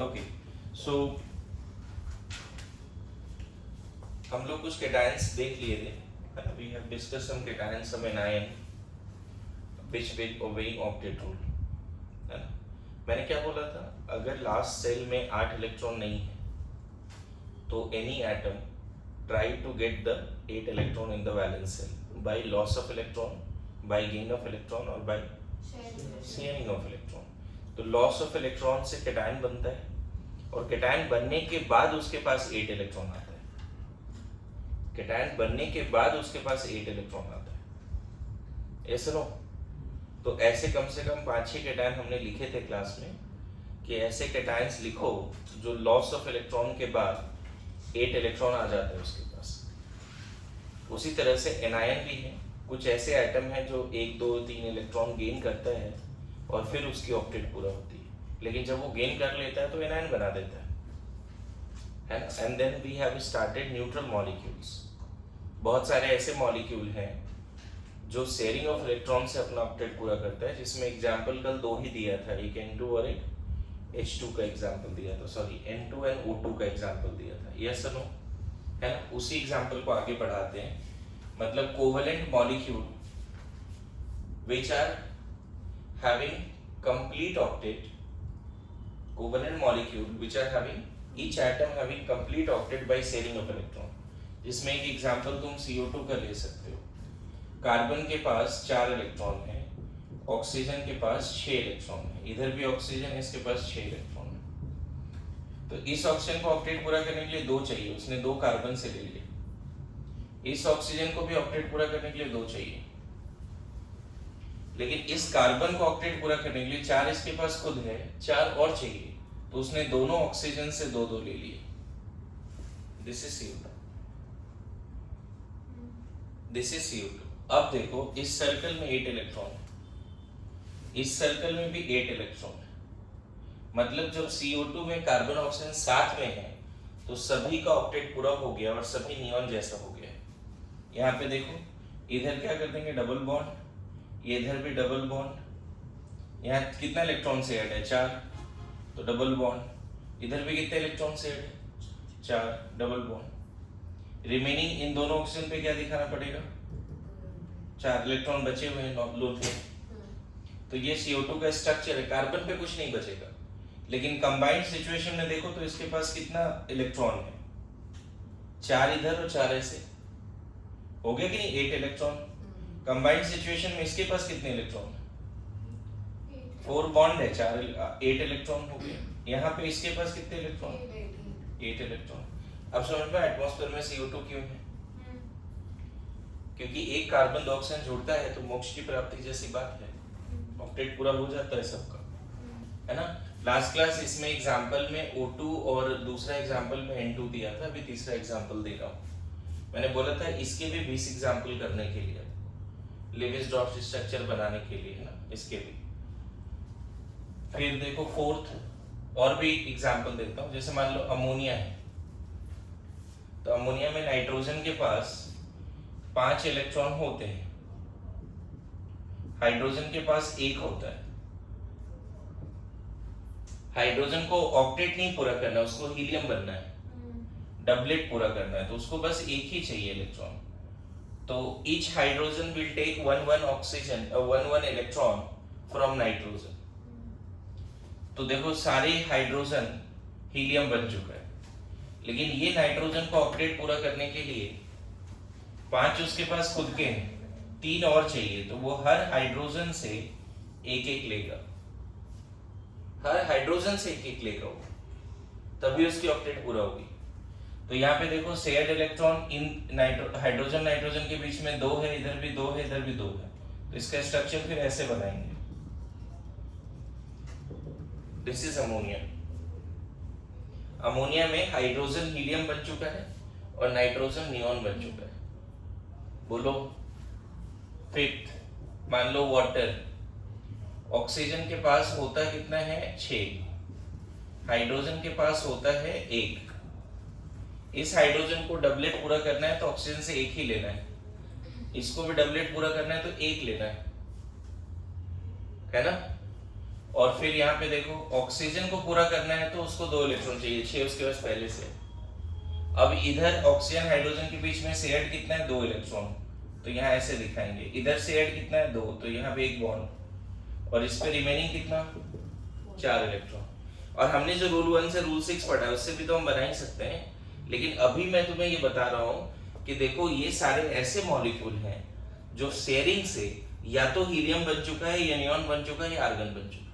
Okay, सो हम लोग कुछ केटायंस देख लिए थे. We have discuss some cations of anion which will obeying octet rule. है ना? मैंने क्या बोला था, अगर लास्ट सेल में 8 इलेक्ट्रॉन नहीं है तो any atom try to get the 8 electron in the valence shell by loss of electron, by gain of electron और बाय शेयरिंग ऑफ इलेक्ट्रॉन. तो लॉस ऑफ इलेक्ट्रॉन से केटायन बनता है और केटायन बनने के बाद उसके पास 8 इलेक्ट्रॉन आता है. केटायन बनने के बाद उसके पास 8 इलेक्ट्रॉन आता है. ऐसे नो, तो ऐसे कम से कम 5-6 केटायन हमने लिखे थे क्लास में कि ऐसे केटायंस लिखो जो लॉस ऑफ इलेक्ट्रॉन के बाद 8 इलेक्ट्रॉन आ जाते हैं उसके पास. उसी तरह से एनायन भी है. कुछ ऐसे आइटम है जो 1, 2, 3 इलेक्ट्रॉन गेन करता है और फिर उसकी ऑक्टेट पूरा होती है. लेकिन जब वो गेन कर लेता है तो एनायन बना देता है ना. And then we have started neutral molecules. बहुत सारे ऐसे मॉलिक्यूल हैं जो शेयरिंग ऑफ इलेक्ट्रॉन से अपना ऑक्टेट पूरा करता है, जिसमें एग्जांपल कल 2 ही दिया था, एक N2 और एक H2 का एग्जांपल दिया था. सॉरी, N2 एंड O2 का एग्जांपल दिया था. यस और नो, है ना. उसी एग्जांपल को आगे बढ़ाते हैं. मतलब covalent molecule which are having complete octet, covalent molecule which are having each atom having complete octet by sharing of electron. जिसमें एक एग्जांपल तुम CO2 का ले सकते हो. कार्बन के पास 4 इलेक्ट्रॉन है, ऑक्सीजन के पास 6 इलेक्ट्रॉन है. इधर भी ऑक्सीजन है, इसके पास 6 इलेक्ट्रॉन है. तो इस ऑक्सीजन को ऑक्टेट पूरा करने के लिए 2 चाहिए, उसने 2 कार्बन से ले लिए. इस ऑक्सीजन को भी ऑक्टेट पूरा करने के लिए 2 चाहिए, लेकिन इस कार्बन को ऑक्टेट पूरा करने के लिए 4 इसके पास खुद है, 4 और चाहिए. तो उसने दोनों ऑक्सीजन से 2-2 ले लिए. This is CO2. This is CO2. अब देखो, इस सर्कल में 8 इलेक्ट्रॉन है, इस सर्कल में भी 8 इलेक्ट्रॉन है. मतलब जब CO2 में कार्बन ऑक्सीजन साथ में है तो सभी का ऑक्टेट पूरा हो गया और सभी नियॉन जैसा हो गया. यहाँ पे देखो, इधर क्या कर देंगे, डबल बॉन्ड, ये इधर भी डबल बॉन्ड. यहाँ कितना इलेक्ट्रॉन से ऐड है, 4, तो डबल बॉन्ड. इधर भी कितने इलेक्ट्रॉन से ऐड है, 4, डबल बॉन्ड. रिमेनिंग इन दोनों ऑक्सीजन पे क्या दिखाना पड़ेगा, 4 इलेक्ट्रॉन बचे हुए हैं लोन पे. तो ये CO2 का स्ट्रक्चर है. कार्बन पे कुछ नहीं बचेगा. लेकिन कंबाइंड सिचुएशन में देखो तो इसके पास कितना इलेक्ट्रॉन है, 4 इधर और 4 ऐसे. हो गया कि नहीं, 8 इलेक्ट्रॉन. कंबाइंड सिचुएशन में इसके पास कितने इलेक्ट्रॉन, 4 बॉन्ड है, 8 इलेक्ट्रॉन हो गए. यहाँ पे इसके पास कितने इलेक्ट्रॉन, 8 इलेक्ट्रॉन. अब समझ में एटमॉस्फेयर में CO2 क्यों है, क्योंकि एक कार्बन 2 ऑक्सीजन जुड़ता है तो मोक्ष की प्राप्ति जैसी बात है. ऑक्टेट पूरा हो जाता है सबका, है ना. लास्ट क्लास इसमें एग्जांपल में O2 और दूसरा एग्जांपल में N2 दिया था. अभी तीसरा एग्जांपल दे रहा हूँ. मैंने बोला था इसके भी 20 एग्जांपल करने के लिए, लेविस-डॉर्फ स्ट्रक्चर बनाने के लिए, है ना, इसके भी. फिर देखो फोर्थ और भी एग्जांपल देता हूँ. जैसे मान लो अमोनिया है, तो अमोनिया में नाइट्रोजन के पास 5 इलेक्ट्रॉन होते हैं, हाइड्रोजन के पास 1 होता है. हाइड्रोजन को ऑक्टेट नहीं पूरा करना, उसको हीलियम बनना है, डबलेट पूरा करना है, तो उसको बस 1 ही चाहिए इलेक्ट्रॉन. तो each hydrogen will take 1 oxygen 1 electron from nitrogen. तो देखो सारे हाइड्रोजन हीलियम बन चुका है. लेकिन ये नाइट्रोजन को ऑक्टेट पूरा करने के लिए 5 उसके पास खुद के हैं, 3 और चाहिए. तो वो हर हाइड्रोजन से 1-1 लेगा, हर हाइड्रोजन से 1-1 लेगा वो, तभी उसकी ऑक्टेट पूरा होगी. तो यहाँ पे देखो shared electron in hydrogen nitrogen के बीच में 2 है, इधर भी 2 है, इधर भी 2 है. तो इसका स्ट्रक्चर फिर ऐसे बनाएंगे. This is ammonia. अमोनिया में हाइड्रोजन हीलियम बन चुका है और नाइट्रोजन नियॉन बन चुका है. बोलो. फिफ्थ, मान लो वाटर. ऑक्सीजन के पास होता कितना है, 6. हाइड्रोजन के पास होता है 1. इस हाइड्रोजन को डबलेट पूरा करना है तो ऑक्सीजन से 1 ही लेना है. इसको भी डबलेट पूरा करना है तो 1 लेना है ना. और फिर यहाँ पे देखो ऑक्सीजन को पूरा करना है तो उसको 2 इलेक्ट्रॉन चाहिए, 6 उसके पास पहले से। अब इधर ऑक्सीजन हाइड्रोजन के बीच में शेयर्ड कितना है, 2 इलेक्ट्रॉन, तो यहाँ ऐसे दिखाएंगे। इधर शेयर्ड कितना है, 2, तो यहाँ पे 1 बॉन्ड, और इस पे रिमेनिंग कितना, 4 इलेक्ट्रॉन। और हमने जो रूल 1 से रूल 6 पढ़ा है उससे भी तो हम बना ही सकते हैं, लेकिन अभी मैं तुम्हें ये बता रहा हूँ कि देखो ये सारे ऐसे मॉलिक्यूल हैं जो शेयरिंग से या तो हीलियम बन चुका है, या नियॉन बन चुका है, या आर्गन बन चुका है।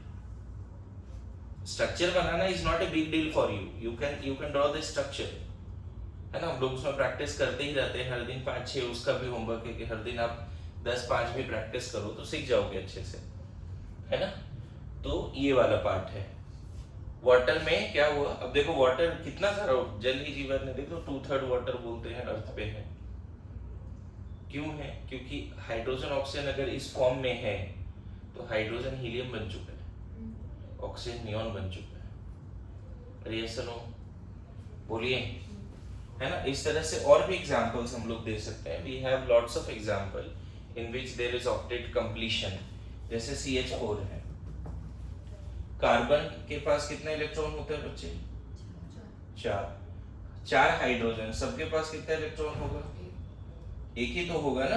Structure banana is not a big deal for you, you can draw the structure, है ना। हम लोग उसमें प्रैक्टिस करते ही रहते हैं, हर दिन 5-6 उसका भी होमवर्क है कि हर दिन आप 10-5 भी प्रैक्टिस करो तो सीख जाओगे अच्छे से, है ना। तो ये वाला पार्ट है। वाटर में क्या हुआ, अब देखो वाटर कितना सारा जल ही जीवन है, देखो 2/3 वाटर बोलते हैं अर्थ पे है। क्यों है, क्योंकि हाइड्रोजन ऑक्सीजन अगर इस फॉर्म में है तो हाइड्रोजन हीलियम बन चुका है, ऑक्सीजन नियॉन बन चुका है। यस नो बोलिए, है ना। इस तरह से और भी एग्जांपल्स हम लोग दे सकते हैं। We have lots of example in which there is octet completion, जैसे CH4 है। कार्बन के पास कितने इलेक्ट्रॉन होते हैं बच्चे, 4 हाइड्रोजन, सबके पास कितना इलेक्ट्रॉन होगा, एक ही तो होगा ना,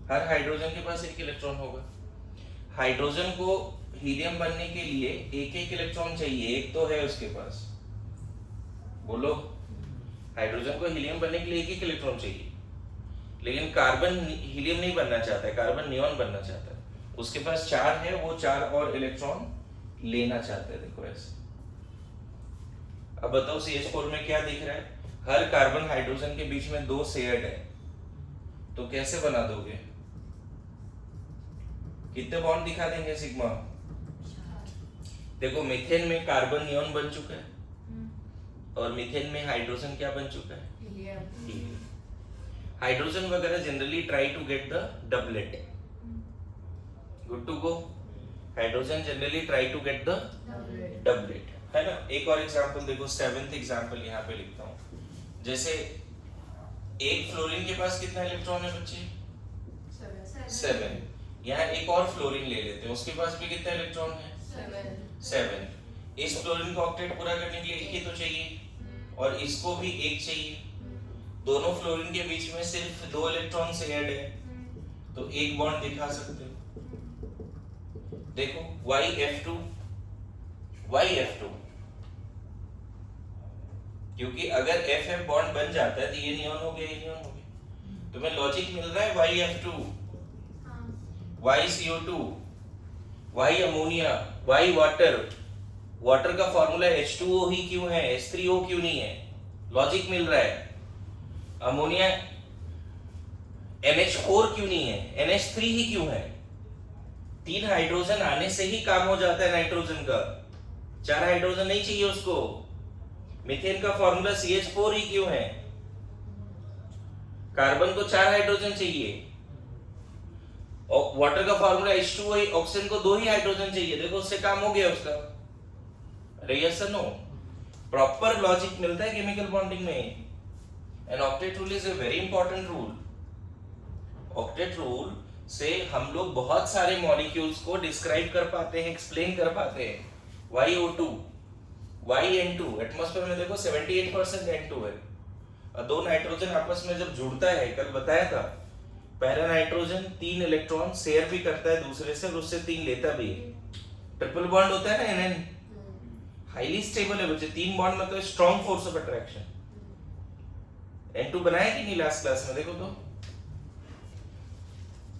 हर हाइड्रोजन के पास 1 इलेक्ट्रॉन होगा। हाइड्रोजन को हीलियम बनने के लिए 1-1 इलेक्ट्रॉन चाहिए, एक तो है उसके पास, बोलो। हाइड्रोजन को हीलियम बनने के लिए 1-1 इलेक्ट्रॉन चाहिए, लेकिन कार्बन हीलियम नहीं बनना चाहता है, कार्बन नियॉन बनना चाहता है। उसके पास 4 है, वो 4 और इलेक्ट्रॉन लेना चाहते हैं, देखो ऐसे। अब बताओ CH4 में क्या दिख रहा है, हर कार्बन हाइड्रोजन के बीच में 2 शेयर्ड है, तो कैसे बना दोगे, कितने बॉन्ड दिखा देंगे सिग्मा। देखो मीथेन में कार्बन नियॉन बन चुका है, और मीथेन में हाइड्रोजन क्या बन चुका है, हीलियम। हाइड्रोजन वगैरह generally try to get the doublet, good to go. Hydrogen generally try to get the doublet, है ना। एक और एग्जांपल देखो, 7th एग्जांपल यहाँ पे लिखता हूँ। जैसे एक फ्लोरीन के पास कितना इलेक्ट्रॉन है बच्चे, 7। यहाँ एक और फ्लोरीन ले लेते हैं, उसके पास भी कितना इलेक्ट्रॉन है, 7। इस फ्लोरीन को ऑक्टेट पूरा करने के लिए 1 ही तो चाहिए, और इसको भी 1 चाहिए। दोनों फ्लोरीन के बीच में सिर्फ 2 इलेक्ट्रॉन से ऐड है, तो 1 बॉन्ड दिखा सकते हो। देखो YF2, क्योंकि अगर FF बॉन्ड बन जाता है तो ये नियॉन हो गया, ये नियॉन हो गया। तुम्हें लॉजिक मिल रहा है, YF2, YCO2, Y ammonia, Y water. Water का फॉर्मूला H2O ही क्यों है, H3O क्यों नहीं है, लॉजिक मिल रहा है। अमोनिया NH4 क्यों नहीं है, NH3 ही क्यों है। 3 हाइड्रोजन आने से ही काम हो जाता है नाइट्रोजन का, 4 हाइड्रोजन नहीं चाहिए उसको। मीथेन का फॉर्मूला CH4 ही क्यों है, कार्बन को 4 हाइड्रोजन चाहिए, और वाटर का फॉर्मूला H2O है, ऑक्सीजन को 2 ही हाइड्रोजन चाहिए, देखो उससे काम हो गया उसका। अरे यस नो, प्रॉपर लॉजिक मिलता है केमिकल बॉन्डिंग में। And octet rule is a very important rule. Octet rule से हम लोग बहुत सारे मॉलिक्यूल्स को डिस्क्राइब कर पाते हैं, एक्सप्लेन कर पाते हैं। YO2, YN2, एटमॉस्फेयर में देखो 78% N2 है, और 2 नाइट्रोजन आपस में जब जुड़ता है, कल बताया था, पहला नाइट्रोजन 3 इलेक्ट्रॉन शेयर भी करता है दूसरे से, और उससे 3 लेता भी है। ट्रिपल बॉन्ड होता है ना NN, हाईली स्टेबल है बच्चे। 3 बॉन्ड मतलब strong force of attraction. N2 बनाया कि नहीं लास्ट क्लास में, देखो तो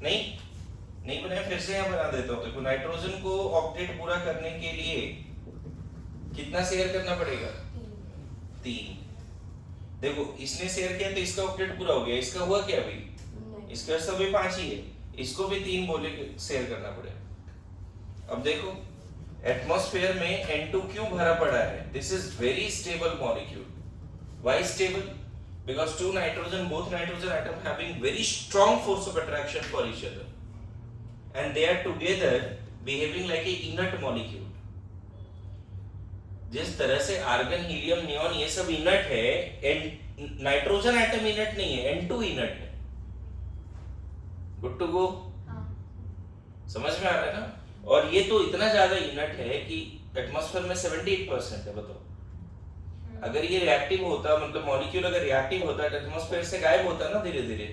नहीं बनाया, फिर से यहाँ बना देता हूँ। देखो नाइट्रोजन को ऑक्टेट पूरा करने के लिए कितना शेयर करना पड़ेगा, 3। देखो इसने शेयर किया तो इसका ऑक्टेट पूरा हो गया, इसका हुआ क्या अभी, इसका सभी 5 ही है, इसको भी 3 बोले शेयर करना पड़ेगा। अब देखो एटमॉस्फेयर में N2 क्यों भरा पड़ा है, this is very stable molecule. Why stable, because both nitrogen atom having very strong force of attraction for each other, and they are together behaving like a inert molecule. जिस तरह से argon, helium, neon ये सब inert है, nitrogen atom inert नहीं है, N2 inert है। Good to गो, समझ में आ रहा है ना। और ये तो इतना ज्यादा इनर्ट है कि एटमॉस्फेयर में 78% है। बताओ अगर ये रिएक्टिव होता, मतलब मॉलिक्यूल अगर रिएक्टिव होता तो एटमॉस्फेयर से गायब होता ना धीरे धीरे।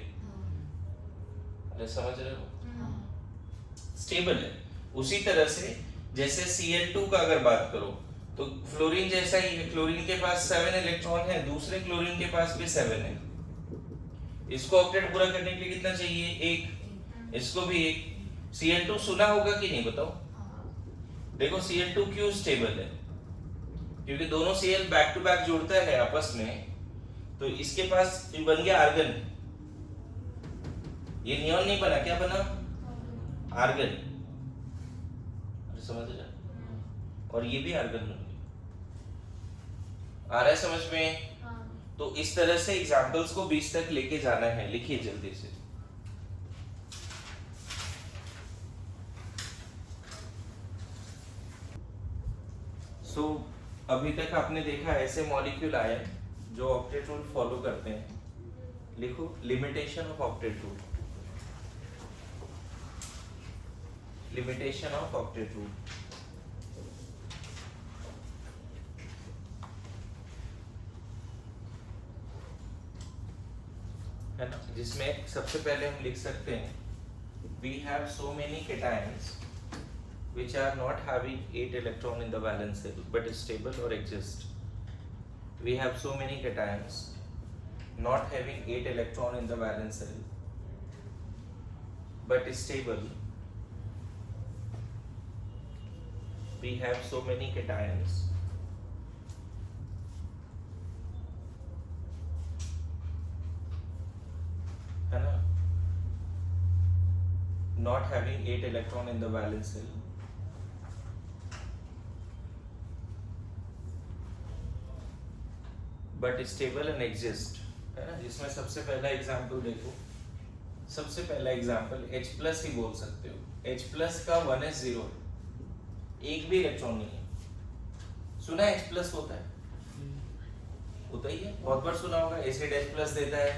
अरे समझ रहे हो, स्टेबल है। उसी तरह से जैसे Cl2 का अगर बात करो तो फ्लोरीन जैसा ही है, क्लोरीन के पास 7 इलेक्ट्रॉन है, दूसरे क्लोरीन के पास भी 7 है। इसको ऑक्टेट पूरा करने के लिए कितना चाहिए? 1। इसको भी 1। Cl2 सुना होगा कि नहीं बताओ? देखो Cl2 क्यों स्टेबल है? क्योंकि दोनों Cl बैक टू बैक जुड़ता है आपस में, तो इसके पास बन गया आर्गन। ये नियॉन नहीं बना, क्या बना? आर्गन। समझ रहे? और ये भी आर्गन बन गया। आ रहा है समझ में? तो इस तरह से एग्जांपल्स को 20 तक लेके जाना है। लिखिए जल्दी से। सो अभी तक आपने देखा ऐसे मॉलिक्यूल आए जो ऑक्टेट रूल फॉलो करते हैं। लिखो limitation of octet rule. Limitation of octet rule. है ना, जिसमें सबसे पहले हम लिख सकते हैं we have so many cations which are not having 8 electron in the valence shell but is stable or exist. We have so many cations not having 8 electron in the valence shell but is stable. We have so many cations है ना, not having 8 electron in the valence shell but stable and exist, है ना। जिसमें सबसे पहला example देखो, सबसे पहला एग्जांपल H प्लस ही बोल सकते हो। H प्लस का 1s0 है, एक भी इलेक्ट्रॉन नहीं है। सुना है H प्लस होता है? होता ही है, बहुत बार सुना होगा। एसिड H प्लस देता है।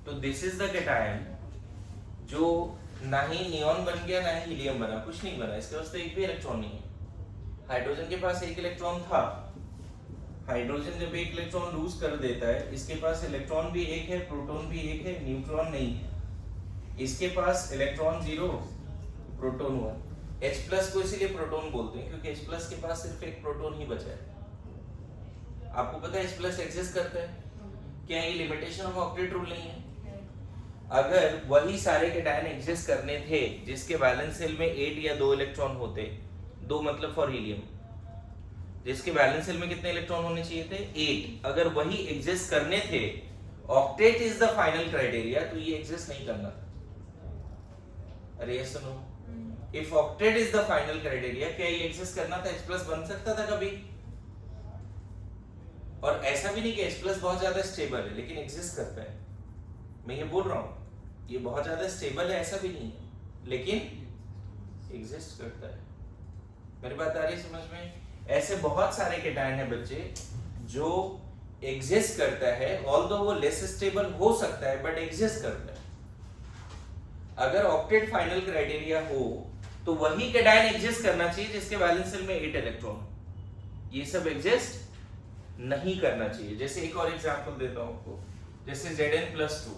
तो दिस इज द कैटायन जो ना ही नियॉन बन गया ना ही हीलियम बना, कुछ नहीं बना। इसके पास तो एक भी इलेक्ट्रॉन नहीं है। हाइड्रोजन के पास एक इलेक्ट्रॉन था। हाइड्रोजन जब एक इलेक्ट्रॉन लूज कर देता है, इसके पास इलेक्ट्रॉन भी एक है, प्रोटॉन भी एक है, न्यूट्रॉन नहीं है। इसके पास इलेक्ट्रॉन 0, प्रोटॉन 1। H प्लस को इसीलिए प्रोटॉन बोलते हैं क्योंकि H प्लस के पास सिर्फ एक प्रोटॉन ही बचा है। आपको पता है H प्लस एग्जिस्ट करता है? क्या ये लिमिटेशन ऑफ ऑक्टेट रूल नहीं है? अगर वही सारे कैटायन एग्जिस्ट करने थे जिसके वैलेंस शेल में 8 या 2 इलेक्ट्रॉन होते, 2 मतलब फॉर हीलियम, जिसके वैलेंस शेल में कितने इलेक्ट्रॉन होने चाहिए थे? 8। अगर वही एग्जिस्ट करने थे, octet is the final criteria, तो ये एग्जिस्ट नहीं करना था। अरे ये सुनो, if octet is the final criteria, क्या ये एग्जिस्ट करना था? H प्लस बन सकता था कभी? और ऐसा भी नहीं कि H प्लस बहुत ज्यादा स्टेबल है लेकिन एग्जिस्ट करता है। मैं ये बोल रहा हूँ ये बहुत ज्यादा स्टेबल है ऐसा भी नहीं है लेकिन एग्जिस्ट करता है। मेरी बात आ रही है समझ में? ऐसे बहुत सारे कैटायन है बच्चे जो एग्जिस्ट करता है, ऑल्दो वो लेस स्टेबल हो सकता है बट एग्जिस्ट करता है। अगर ऑक्टेट फाइनल क्राइटेरिया हो तो वही कैटायन एग्जिस्ट करना चाहिए जिसके वैलेंस शेल में 8 इलेक्ट्रॉन। ये सब एग्जिस्ट नहीं करना चाहिए। जैसे एक और एग्जांपल देता हूं आपको, जैसे Zn+2।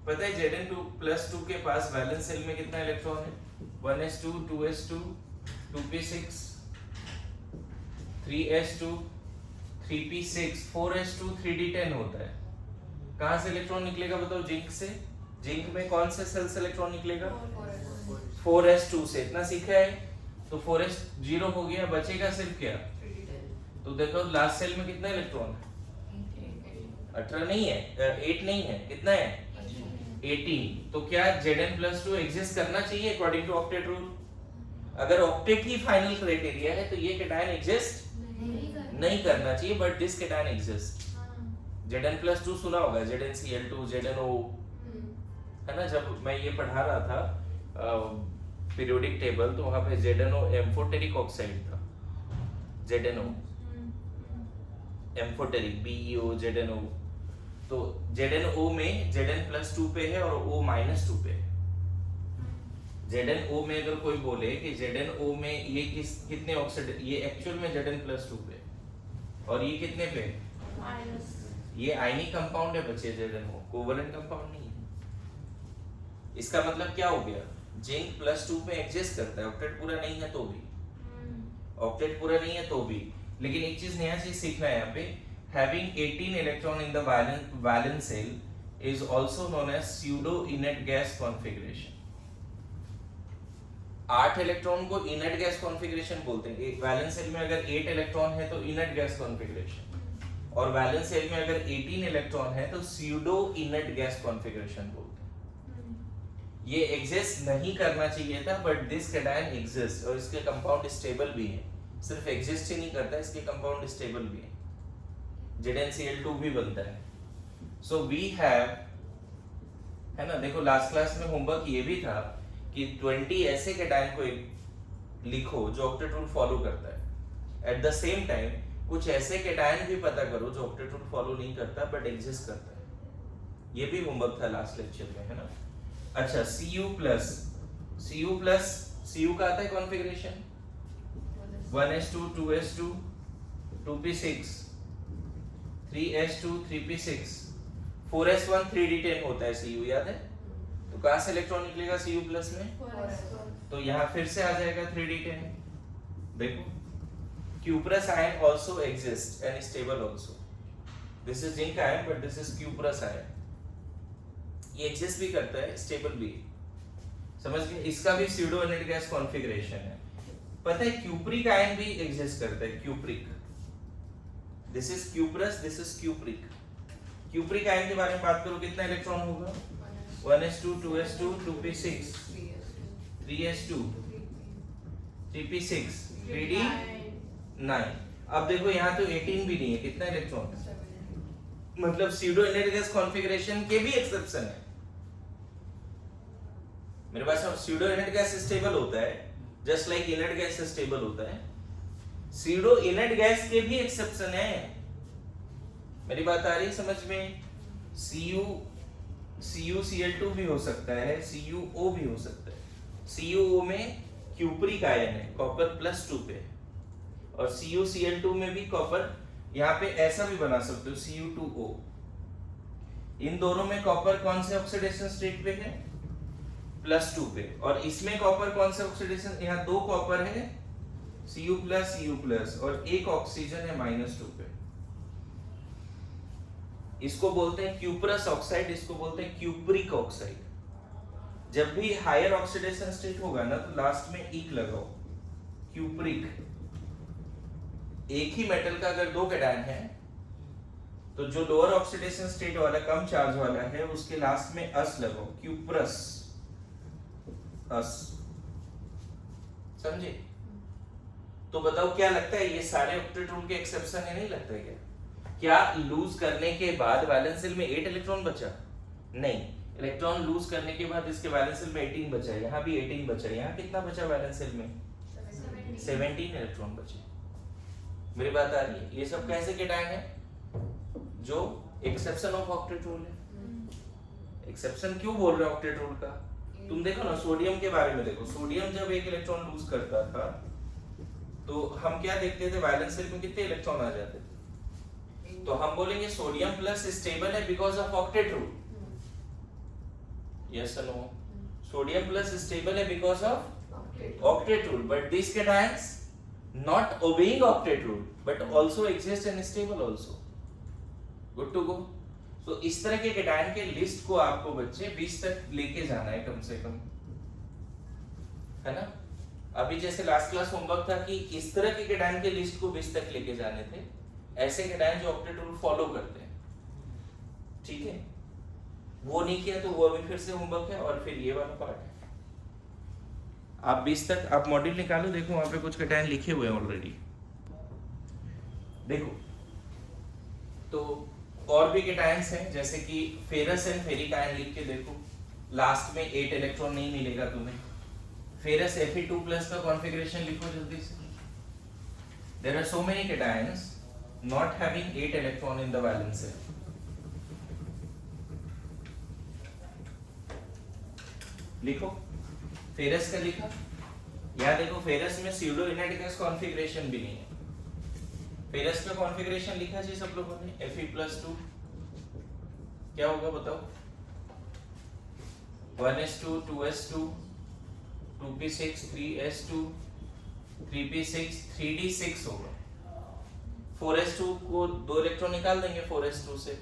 पता है Zn+2 के पास वैलेंस शेल में कितना इलेक्ट्रॉन है? 1s2, 2s2, 2p6, 3s2, 3p6, 4s2, 3d10 होता है। कहां से इलेक्ट्रॉन निकलेगा बताओ? जिंक से। जिंक में कौन से सेल से इलेक्ट्रॉन निकलेगा? 4s2 से। इतना सीखा है तो 4s 0 हो गया, बचेगा सिर्फ क्या? तो देखो लास्ट सेल में कितना इलेक्ट्रॉन है? 18 नहीं है, 8 नहीं है, कितना है? 18। तो क्या Zn+2 एग्जिस्ट करना चाहिए अकॉर्डिंग टू ऑक्टेट रूल? अगर ऑक्टेट ही फाइनल क्राइटेरिया है तो ये कैटायन एग्जिस्ट नहीं करना चाहिए but this cation exist. Zn+2 सुना होगा, ZnCl2, ZnO, है ना। जब मैं ये पढ़ा रहा था पीरियोडिक टेबल तो वहां पे ZnO एम्फोटेरिक ऑक्साइड था। ZnO amphoteric BeO ZnO। तो ZnO में Zn+2 पे है और O-2 पे है। ZnO में अगर कोई बोले कि ZnO में ये कितने ऑक्सीडेशन, ये एक्चुअल में Zn+2 पे और ये कितने पे, ये आयनिक कंपाउंड है बच्चे, ZnO कोवलेंट कंपाउंड नहीं है। इसका मतलब क्या हो गया, जिंक +2 पे एग्जिस्ट करता है, ऑक्टेट पूरा नहीं है तो भी, ऑक्टेट पूरा नहीं है तो भी। लेकिन एक चीज नया चीज सीखना है यहाँ पे, having 18 electron in the valence shell is also known as pseudo inert gas configuration। 8 electron को इनर्ट गैस कॉन्फ़िगरेशन बोलते हैं। एक वैलेंस शेल में अगर 8 इलेक्ट्रॉन है तो इनर्ट गैस कॉन्फ़िगरेशन, और वैलेंस शेल में अगर 18 इलेक्ट्रॉन है तो स्यूडो इनर्ट गैस कॉन्फ़िगरेशन बोलते हैं। ये एग्जिस्ट नहीं करना चाहिए था, बट दिस कैटायन एग्जिस्ट, और इसके कंपाउंड स्टेबल भी है। सिर्फ एग्जिस्ट ही नहीं करता, इसके कंपाउंड स्टेबल भी है, ZnCl2 भी बनता है। सो वी हैव, है ना, देखो लास्ट क्लास में होमवर्क ये भी था कि 20 ऐसे कैटायन को लिखो जो ऑक्टेट रूल फॉलो करता है। एट द सेम टाइम कुछ ऐसे कैटायन भी पता करो जो ऑक्टेट रूल फॉलो नहीं करता बट एग्जिस्ट करता है। ये भी होमवर्क था लास्ट लेक्चर में, है ना। अच्छा, Cu का आता है configuration 1s2 2s2 2p6 3s2 3p6 4s1 3d10 होता है Cu, याद है। तो कहां से इलेक्ट्रॉन निकलेगा Cu प्लस में, तो यहां फिर से आ जाएगा 3d10। देखो, cuprous ion also exists and stable also। this is zinc ion but this is cuprous ion। ये एग्जिस्ट भी करता है, स्टेबल भी, समझ गए। इसका भी स्यूडो इनर्ट गैस कॉन्फ़िगरेशन है। पता है क्यूप्रिक आयन भी एग्जिस्ट करता है, cupric. This is cuprous, this is cupric. Cupric ion के बारे में बात करो, कितना इलेक्ट्रॉन होगा 1s2 2s2 2p6 3s2 3p6 3d9। अब देखो यहाँ तो 18 भी नहीं है, कितना इलेक्ट्रॉन, मतलब स्यूडो इनर्ट गैस कॉन्फ़िगरेशन के भी एक्सेप्शन है। मेरे पास स्यूडो इनर्ट गैस स्टेबल होता है, just like inert gas stable होता है, स्यूडो इनर्ट गैस के भी एक्सेप्शन है। मेरी बात आ रही है समझ में। CuCl2 भी हो सकता है, CuO भी हो सकता है। CuO में क्यूप्रिक आयन है, कॉपर +2 पे, और CuCl2 में भी कॉपर, यहाँ पे ऐसा भी बना सकते हो Cu2O। इन दोनों में कॉपर कौन से ऑक्सीडेशन स्टेट पे है, +2 पे, और इसमें कॉपर कौन से ऑक्सीडेशन, यहाँ 2 कॉपर है Cu+, और एक ऑक्सीजन है -2 पे। इसको बोलते हैं क्यूप्रस ऑक्साइड, इसको बोलते हैं क्यूप्रिक ऑक्साइड। जब भी हायर ऑक्सीडेशन स्टेट होगा ना तो लास्ट में इक लगाओ, क्यूप्रिक। एक ही मेटल का अगर 2 कैटायन है तो जो लोअर ऑक्सीडेशन स्टेट वाला, कम चार्ज वाला है, उसके लास्ट में अस लगाओ, क्यूप्रस अस। समझे। तो बताओ क्या लगता है, ये सारे ऑक्टेट रूल के एक्सेप्शन है, नहीं लगता है क्या लूज करने के बाद वैलेंस शेल में 8 इलेक्ट्रॉन बचा, नहीं, इलेक्ट्रॉन लूज करने के बाद इसके वैलेंस शेल में 18 बचा, यहाँ भी 18 बचा, यहाँ कितना बचा वैलेंस शेल में 17 इलेक्ट्रॉन बचे। मेरी बात आ रही है। ये सब कैसे कैटायन है जो एक्सेप्शन ऑफ ऑक्टेट रूल है। एक्सेप्शन क्यों बोल रहे हैं ऑक्टेट रूल का, तुम देखो ना सोडियम के बारे में देखो, सोडियम जब 1 इलेक्ट्रॉन लूज करता था तो हम क्या देखते थे, वैलेंस शेल में कितने इलेक्ट्रॉन आ जाते थे, तो हम बोलेंगे सोडियम प्लस स्टेबल है because of octet rule. Yes और नो, सोडियम प्लस स्टेबल है because of octet rule, but this cations not obeying octet rule but also exist and stable also। good to go। so इस तरह के cation के list को आपको बच्चे 20 तक लेके जाना है कम से कम, है ना। अभी जैसे लास्ट क्लास होमवर्क था कि इस तरह के कैटायन के लिस्ट को 20 तक लेके जाने थे, ऐसे कैटायन जो ऑक्टेट रूल फॉलो करते हैं, ठीक है। वो नहीं किया तो वो अभी फिर से होमवर्क है, और फिर ये वाला पार्ट है। आप 20 तक आप मॉड्यूल निकालो, देखो वहां पे कुछ कैटायन लिखे हुए हैं ऑलरेडी, देखो। तो और भी कैटायंस हैं, जैसे कि फेरस एंड फेरिक आयन लिख के देखो, लास्ट में 8 इलेक्ट्रॉन नहीं मिलेगा तुम्हें। फेरस Fe2+ का कॉन्फ़िगरेशन लिखो जल्दी से। There are so many cations not having 8 electron in the valence shell। लिखो फेरस का लिखा, यहाँ देखो फेरस में स्यूडो इनएडिकस कॉन्फ़िगरेशन भी नहीं है। फेरस का कॉन्फ़िगरेशन लिखा जी सब लोगों ने, Fe+2 क्या होगा बताओ? 1s2 2s2 2p6 3s2 3p6 3d6 होगा। 4s2 को 2 इलेक्ट्रॉन निकाल देंगे 4s2 से।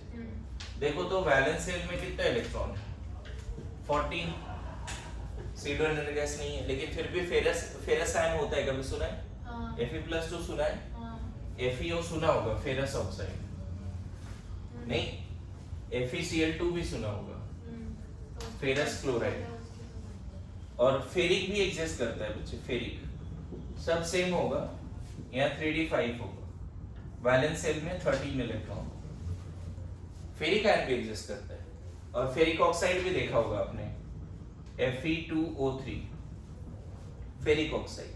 देखो तो वैलेंस शेल में कितना इलेक्ट्रॉन है? 14। स्यूडो इनएडिकस नहीं है, लेकिन फिर भी फेरस आयन होता है, कभी सुना है? Fe+2 सुना है? FeO सुना होगा, फेरस ऑक्साइड नहीं, FeCl2 भी सुना होगा, फेरस क्लोराइड। और फेरिक भी एग्जिस्ट करता है बच्चे, फेरिक सब सेम होगा, यहाँ 3d5 होगा, वैलेंस शेल में 13 इलेक्ट्रॉन। फेरिक आयन भी एग्जिस्ट करता है, और फेरिक ऑक्साइड भी देखा होगा आपने, Fe2O3 फेरिक ऑक्साइड,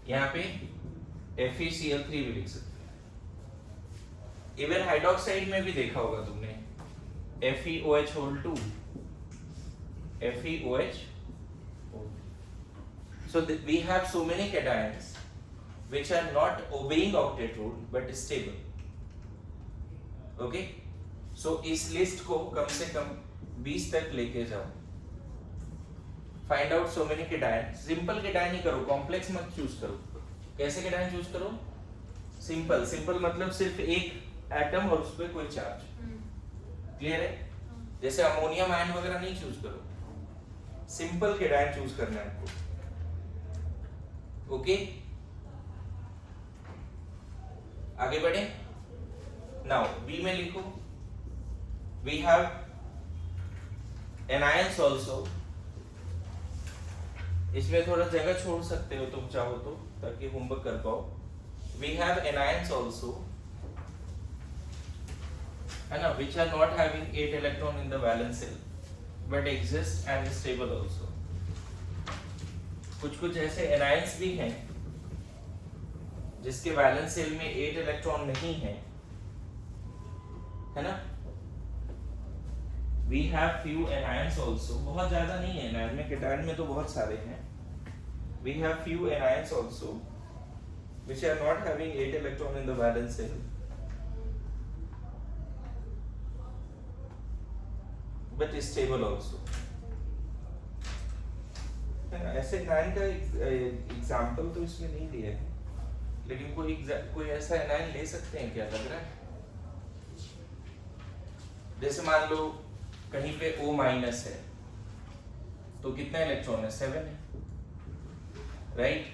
यहाँ पे FeCl3 भी लिख सकते हैं। इवन हाइड्रोक्साइड में भी देखा होगा तुमने, FeOH2 FeOH। So we have so many cations which are not obeying octet rule but stable. Okay? So इस लिस्ट को कम से कम 20 तक लेके जाओ। Find out so many cations. Simple cation ही करो, कॉम्प्लेक्स मत चूज करो। कैसे केटायन चूज करो? सिंपल, सिंपल मतलब सिर्फ एक एटम और उस पर कोई चार्ज। क्लियर है? जैसे अमोनियम आयन वगैरह नहीं चूज करो, सिंपल केटायन चूज करना है आपको। ओके, आगे बढ़े। नाउ बी में लिखो, वी हैव एनायंस ऑल्सो। इसमें थोड़ा जगह छोड़ सकते हो तुम चाहो तो, ताकि होमवर्क कर पाओ। वी हैव एनायंस ऑल्सो, है ना, which are not having 8 electron in the valence shell but exist and stable also। कुछ ऐसे एनायंस भी हैं जिसके वैलेंस शेल में 8 इलेक्ट्रॉन नहीं है, है ना। We have few anions also, बहुत ज्यादा नहीं है एनायन में, केटायन में तो बहुत सारे हैं। We have few anions also which are not having 8 electron in the valence shell but stable also। ऐसे एनायन का एग्जांपल तो इसमें नहीं दिया है, लेकिन कोई ऐसा एनायन ले सकते हैं क्या, लग रहा है? जैसे मान लो कहीं पे O माइनस है, तो कितना इलेक्ट्रॉन है? 7 है, राइट?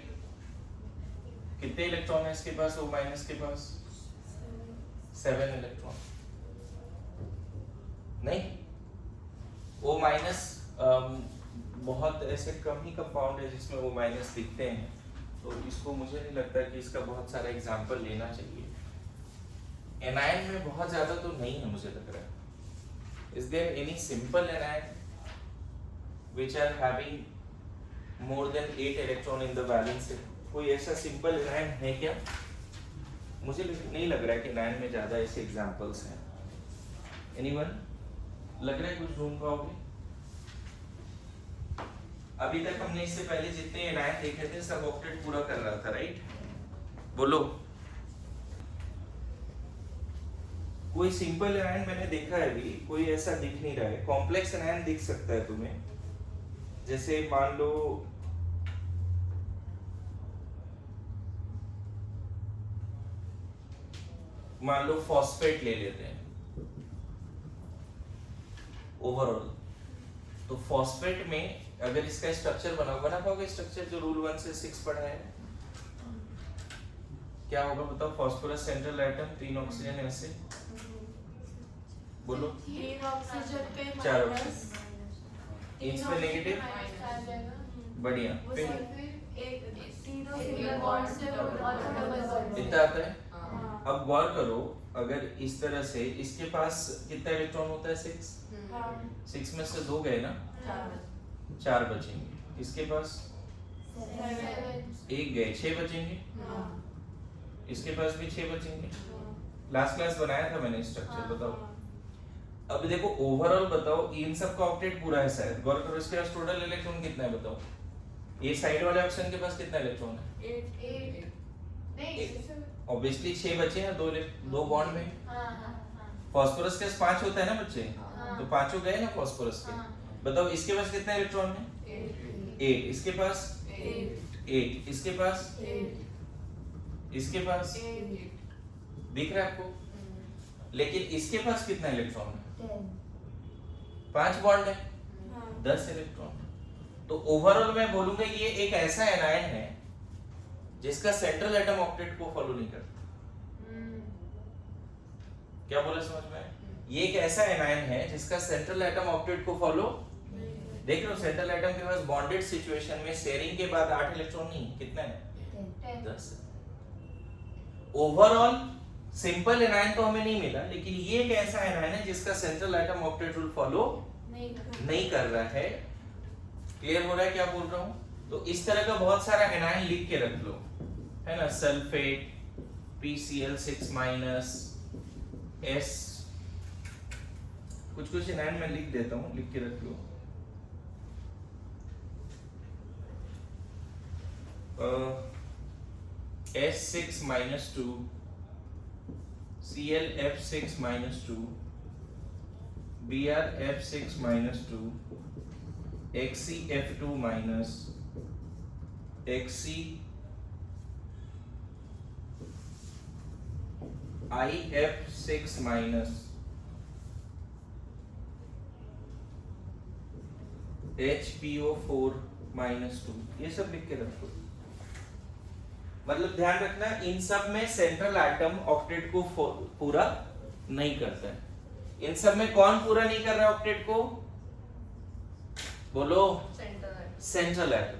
कितने इलेक्ट्रॉन है इसके पास, O माइनस के पास? 7 इलेक्ट्रॉन। नहीं, O माइनस बहुत ऐसे कम ही कंपाउंड है जिसमें O माइनस दिखते हैं, तो इसको मुझे नहीं लगता कि इसका बहुत सारा एग्जाम्पल लेना चाहिए। एनायन में बहुत ज्यादा तो नहीं है मुझे लग रहा है। Is there any simple anion which are having more than 8 electron in the valence shell? कोई ऐसा सिंपल एनायन है क्या? मुझे नहीं लग रहा है कि एनायन में ज्यादा ऐसे एग्जांपल्स हैं। Anyone? लग रहा है कुछ ढूंढ पाओगे? अभी तक हमने इससे पहले जितने एनायन देखे थे सब ऑक्टेट पूरा कर रहा था, राइट? बोलो, कोई सिंपल एनायन मैंने देखा है भी, कोई ऐसा दिख नहीं रहा है। कॉम्प्लेक्स एनायन दिख सकता है तुम्हें, जैसे मान लो फॉस्फेट ले लेते हैं ओवरऑल, तो फॉस्फेट में अगर इसका स्ट्रक्चर बना पाओगे, स्ट्रक्चर जो रूल 1 से 6 पढ़ा है, क्या होगा बताओ? फॉस्फोरस सेंट्रल एटम, 3 ऑक्सीजन, ऐसे बोलो, 3 ऑक्सीजन पे 4 ऑक्सीजन, इस पे नेगेटिव, बढ़िया, फिर इतना आता है। अब गौर करो, अगर इस तरह से इसके पास कितना इलेक्ट्रॉन होता है? 6। 6 में से 2 गए ना, 4 बचेंगे। इसके पास 1 गए, 6 बचेंगे। इसके पास भी 6 बचेंगे। लास्ट क्लास बनाया था मैंने स्ट्रक्चर, बताओ। अब देखो ओवरऑल बताओ, इन सब का ऑक्टेट पूरा है शायद, गौर करो इसके पास टोटल इलेक्ट्रॉन कितना है बताओ, ये साइड वाले ऑप्शन के पास कितना इलेक्ट्रॉन है? 8 ऑब्वियसली 6 बचे हैं, दो बॉन्ड में। हाँ फास्फोरस के पास 5 होता है ना बच्चे, हाँ। तो पांचों गए ना फास्फोरस के। हाँ। बताओ इसके पास कितना इलेक्ट्रॉन है? 8, इसके पास 8, इसके पास इसके पास दिख रहा है आपको? लेकिन इसके पास कितना इलेक्ट्रॉन है? 5 बॉन्ड है, 10 इलेक्ट्रॉन। तो ओवरऑल मैं बोलूंगा ये एक ऐसा एनायन है जिसका सेंट्रल एटम ऑक्टेट को फॉलो नहीं करता। क्या बोला समझ में? ये एक ऐसा एनायन है जिसका सेंट्रल एटम ऑक्टेट को फॉलो, देख रहे हो सेंट्रल एटम के पास बॉन्डेड सिचुएशन में शेयरिंग के बाद 8 इलेक्ट्रॉन नहीं, कितना है? 10। ओवरऑल सिंपल एनायन तो हमें नहीं मिला, लेकिन ये एक ऐसा एनायन है जिसका central atom octet rule follow नहीं कर रहा है। क्लियर हो रहा है क्या बोल रहा हूं? तो इस तरह का बहुत सारा एनायन लिख के रख लो, है ना, सल्फेट, PCl6- S, कुछ एनायन मैं लिख देता हूं, लिख के रख लो। S6-2, ClF6-2, BrF6-2, XeF2-, IF6-, HPO4-2, ये सब लिख के रखो। मतलब ध्यान रखना इन सब में सेंट्रल एटम ऑक्टेट को पूरा नहीं करता है। इन सब में कौन पूरा नहीं कर रहा है ऑक्टेट को? बोलो, सेंट्रल एटम।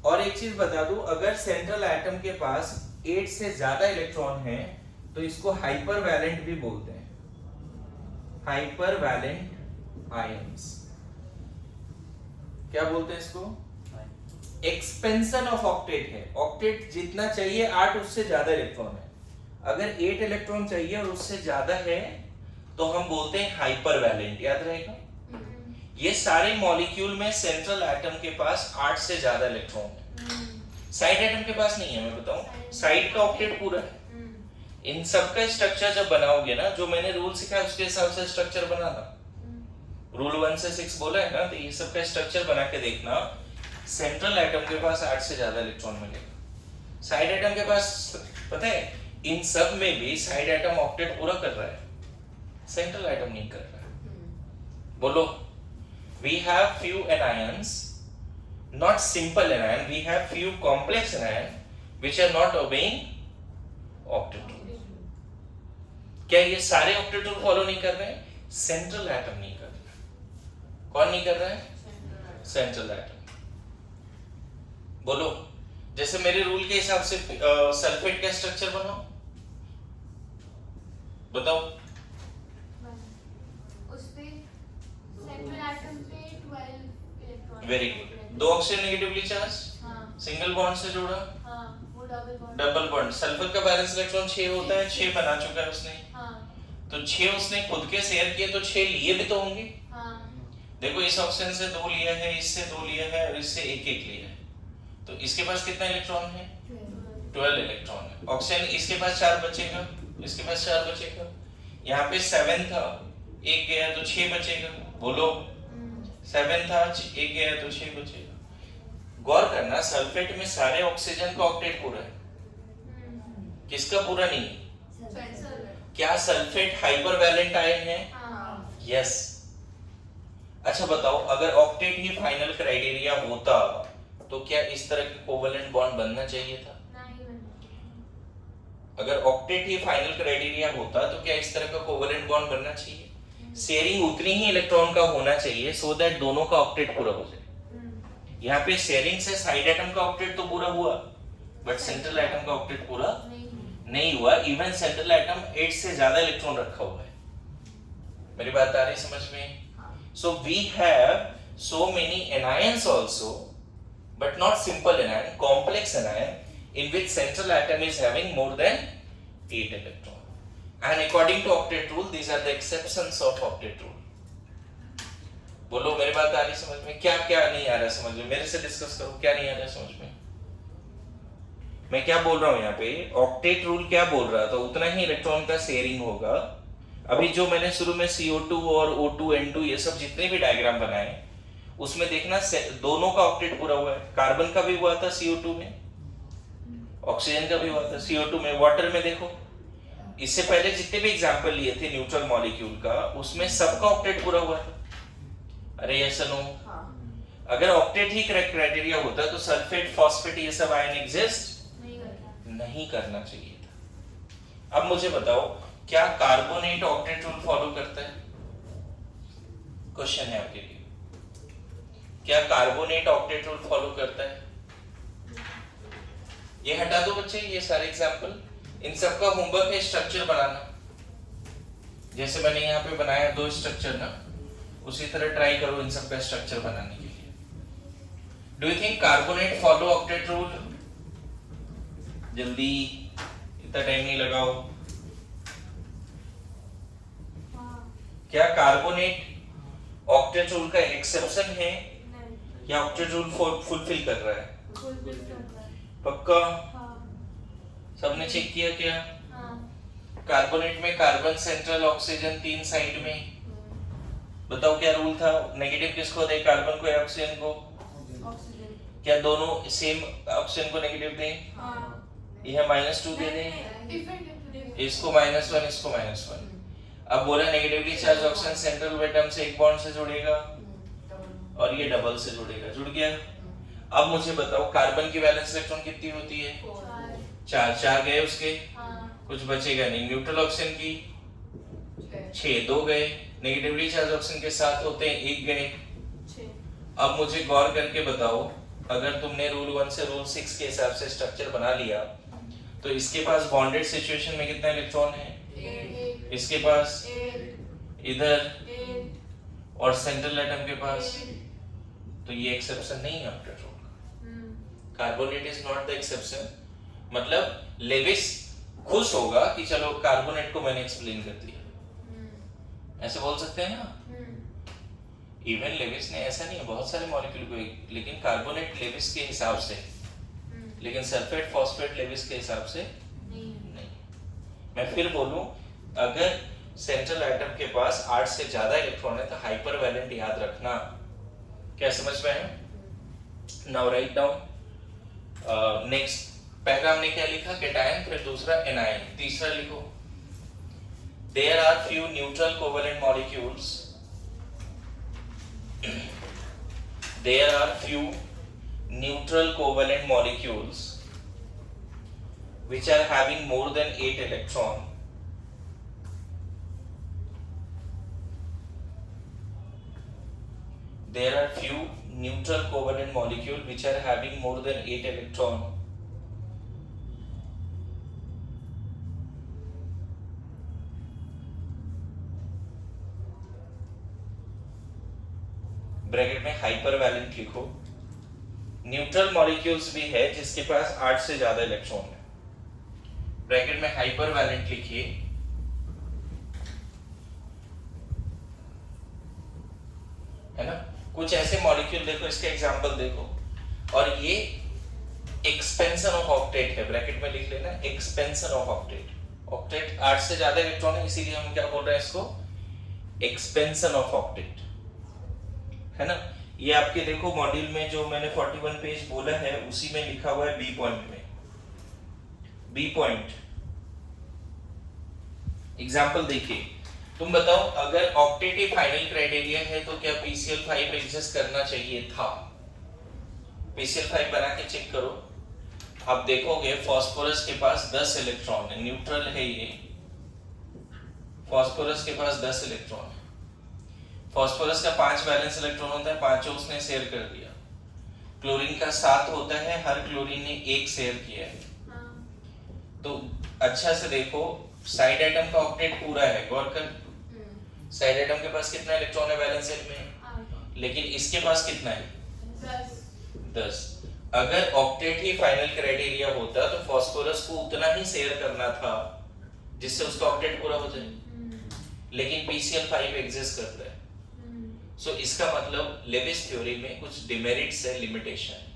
और एक चीज बता दूं, अगर सेंट्रल एटम के पास 8 से ज्यादा इलेक्ट्रॉन है तो इसको हाइपर वैलेंट भी बोलते हैं, हाइपर वैलेंट आयंस। क्या बोलते हैं इसको? एक्सपेंशन ऑफ ऑक्टेट है। ऑक्टेट जितना चाहिए 8, उससे ज्यादा इलेक्ट्रॉन है। अगर 8 इलेक्ट्रॉन चाहिए और उससे ज्यादा है तो हम बोलते हैं हाइपर वैलेंट। याद रहेगा? ये सारे मॉलिक्यूल में सेंट्रल एटम के पास 8 से ज्यादा इलेक्ट्रॉन है, साइड एटम के पास नहीं है। मैं बताऊं, साइड का ऑक्टेट पूरा है। इन सब का स्ट्रक्चर जब बनाओगे ना, जो मैंने रूल सिखाया उसके हिसाब से स्ट्रक्चर बनाना। रूल 1 से 6 बोला है ना, तो ये सब का स्ट्रक्चर बना के देखना। सेंट्रल एटम के पास 8 से ज्यादा इलेक्ट्रॉन मिलेगा। साइड एटम के पास पता है इन सब में भी साइड एटम ऑक्टेट पूरा कर रहा है, सेंट्रल एटम नहीं कर रहा है। बोलो, we have few anions, not simple anion, we have few complex anion which are not obeying octet rule. क्या ये सारे ऑक्टेट रूल फॉलो नहीं कर रहे हैं? सेंट्रल एटम नहीं कर रहा है। कौन नहीं कर रहा है? Central atom. बोलो, जैसे मेरे रूल के हिसाब से सल्फेट का स्ट्रक्चर बनाओ, बताओ। Very good. 2 oxygen negatively charge, single bond से जोड़ा, डबल बॉन्ड। सल्फर का बैलेंस इलेक्ट्रॉन 6 होता है, 6 बना चुका है उसने। तो 6 उसने खुद के शेयर किए, तो 6 लिए भी तो होंगे। देखो, इस ऑक्सीजन से 2 लिया है, इससे 2 लिया है और इससे 1-1 लिया है। तो इसके पास कितना इलेक्ट्रॉन है? 12 इलेक्ट्रॉन है। ऑक्सीजन इसके पास 4 बचेगा, इसके पास 4 बचेगा। यहाँ पे 7 था, 1 गया तो 6 बचेगा। बोलो, 7 था, 1 गया तो 6 बचेगा। गौर करना, सल्फेट में सारे ऑक्सीजन का ऑक्टेट पूरा है, किसका पूरा नहीं है? क्या सल्फेट हाइपर वैलेंट आयन है? यस। अच्छा बताओ, अगर ऑक्टेट ही फाइनल क्राइटेरिया होता तो क्या इस तरह का कोवेलेंट बॉन्ड बनना चाहिए था? अगर ऑक्टेट ही फाइनल क्राइटेरिया होता तो क्या इस तरह का कोवेलेंट बॉन्ड बनना चाहिए? शेयरिंग उतनी ही इलेक्ट्रॉन का होना चाहिए सो दैट दोनों का ऑक्टेट पूरा हो जाए। यहाँ पे शेयरिंग से साइड एटम का ऑक्टेट तो पूरा हुआ, बट सेंट्रल एटम का ऑक्टेट पूरा नहीं हुआ। इवन सेंट्रल एटम 8 से ज्यादा इलेक्ट्रॉन रखा हुआ है। मेरी बात आ रही समझ में? So we have so many anions also, but not simple anion, complex anion in which central atom is having more than 8 electron. and according to octet rule these are the exceptions of octet rule. बोलो मेरी बात आ रही समझ में? क्या क्या नहीं आ रहा समझ में? मेरे से डिस्कस करो, क्या नहीं आ रहा समझ में? मैं क्या बोल रहा हूँ यहाँ पे, ऑक्टेट रूल क्या बोल रहा था, उतना ही इलेक्ट्रॉन का शेयरिंग होगा। अभी जो मैंने शुरू में CO2 और O2 N2 ये सब जितने भी डायग्राम बनाए उसमें देखना दोनों का ऑक्टेट पूरा हुआ है। कार्बन का भी हुआ था CO2 में, ऑक्सीजन का भी हुआ था CO2 में, वाटर में देखो। इससे पहले जितने भी एग्जांपल लिए थे न्यूट्रल मॉलिक्यूल का, उसमें सबका ऑक्टेट पूरा हुआ था। अरे यस नो? अगर ऑक्टेट ही करेक्ट क्राइटेरिया होता तो सल्फेट फॉस्फेट ये सब आयन एग्जिस्ट नहीं करना चाहिए था। अब मुझे बताओ क्या कार्बोनेट ऑक्टेट रूल फॉलो करता है? क्वेश्चन है आपके लिए, क्या कार्बोनेट ऑक्टेट रूल फॉलो करता है? ये हटा दो बच्चे, ये सारे एग्जांपल। इन सबका होमवर्क है स्ट्रक्चर बनाना। जैसे मैंने यहाँ पे बनाया 2 स्ट्रक्चर ना, उसी तरह ट्राई करो इन सबका स्ट्रक्चर बनाने के लिए। Do you think carbonate follow octet rule? जल्दी, इतना टाइम नहीं लगाओ। क्या कार्बोनेट ऑक्टेट रूल का एक्सेप्शन है या ऑक्टेट रूल फुलफिल कर रहा है? पक्का? सबने चेक किया क्या? कार्बोनेट में कार्बन सेंट्रल, ऑक्सीजन 3 साइड में। बताओ क्या रूल था? नेगेटिव किसको दे, कार्बन को या ऑक्सीजन को? क्या दोनों सेम ऑक्सीजन को नेगेटिव दें? यह -2 दे दें, इसको -1, इसको -1। अब बोला negatively charge oxygen central atom से एक बॉन्ड से जुड़ेगा और ये डबल से जुड़ेगा, जुड़ गया। अब मुझे बताओ कार्बन की वैलेंस इलेक्ट्रॉन कितनी होती है? 4 गए उसके, कुछ बचेगा नहीं। न्यूट्रल ऑक्सीजन की 6, 2 गए। नेगेटिवली चार्ज ऑक्सीजन के साथ होते हैं 1 गए। अब मुझे गौर करके बताओ, अगर तुमने रूल 1 से रूल 6 के हिसाब से स्ट्रक्चर बना लिया तो इसके पास बॉन्डेड सिचुएशन में कितना इलेक्ट्रॉन है? 8। इसके पास 8, इधर 8 और सेंट्रल एटम के पास, तो ये एक्सेप्शन नहीं है ऑक्टेट रूल का। Carbonate is not the exception. मतलब लेविस खुश होगा कि चलो कार्बोनेट को मैंने एक्सप्लेन कर दिया, ऐसे बोल सकते हैं ना। इवन लेविस ने ऐसा नहीं है, बहुत सारे मॉलिक्यूल को, लेकिन कार्बोनेट लेविस के हिसाब से, लेकिन सल्फेट फॉस्फेट लेविस के हिसाब से नहीं। मैं फिर बोलूं, अगर सेंट्रल एटम के पास 8 से ज्यादा इलेक्ट्रॉन है तो हाइपर वैलेंट याद रखना। क्या समझ में है? Now write down. नेक्स्ट, पहला हमने क्या लिखा? कैटायन, फिर दूसरा एनायन, तीसरा लिखो। There are few neutral covalent molecules, there are few neutral covalent molecules which are having more than 8 electron. There are few neutral covalent molecules which are having more than 8 electron. Bracket में hyper valent लिखो। Neutral molecules भी है जिसके पास 8 से ज्यादा electron है, bracket में hyper valent लिखिए। है ना? कुछ ऐसे मॉलिक्यूल देखो, इसके एग्जांपल देखो, और ये एक्सपेंशन ऑफ ऑक्टेट है, ब्रैकेट में लिख लेना एक्सपेंशन ऑफ ऑक्टेट। ऑक्टेट 8 से ज्यादा इलेक्ट्रॉन है, इसीलिए हम क्या बोल रहे हैं इसको? एक्सपेंशन ऑफ ऑक्टेट, है ना? ये आपके देखो मॉड्यूल में जो मैंने 41 पेज बोला है उसी में लिखा हुआ है बी पॉइंट में। बी पॉइंट एग्जांपल देखिए, तुम बताओ अगर ऑक्टेट ही फाइनल क्राइटेरिया है तो क्या PCl5 एग्जिस्ट करना चाहिए था? PCl5 बना के चेक करो। आप देखोगे फास्फोरस के पास 10 इलेक्ट्रॉन है, न्यूट्रल है ये, फास्फोरस के पास 10 इलेक्ट्रॉन है। फास्फोरस का 5 वैलेंस इलेक्ट्रॉन होता है, पांचों उसने शेयर कर दिया। क्लोरीन का 7 होता है, हर क्लोरीन ने 1 शेयर किया है। तो अच्छा से देखो, साइड एटम का ऑक्टेट पूरा है, गौर कर। साइड एटम के पास कितना इलेक्ट्रॉन है वैलेंस में? लेकिन इसके पास कितना है? 10। अगर ऑक्टेट ही फाइनल क्राइटेरिया होता तो फास्फोरस को उतना ही शेयर करना था जिससे उसका ऑक्टेट पूरा हो जाए, लेकिन PCl5 एग्जिस्ट करता है। सो इसका मतलब लेविस थ्योरी में कुछ डिमेरिट्स है, लिमिटेशन है,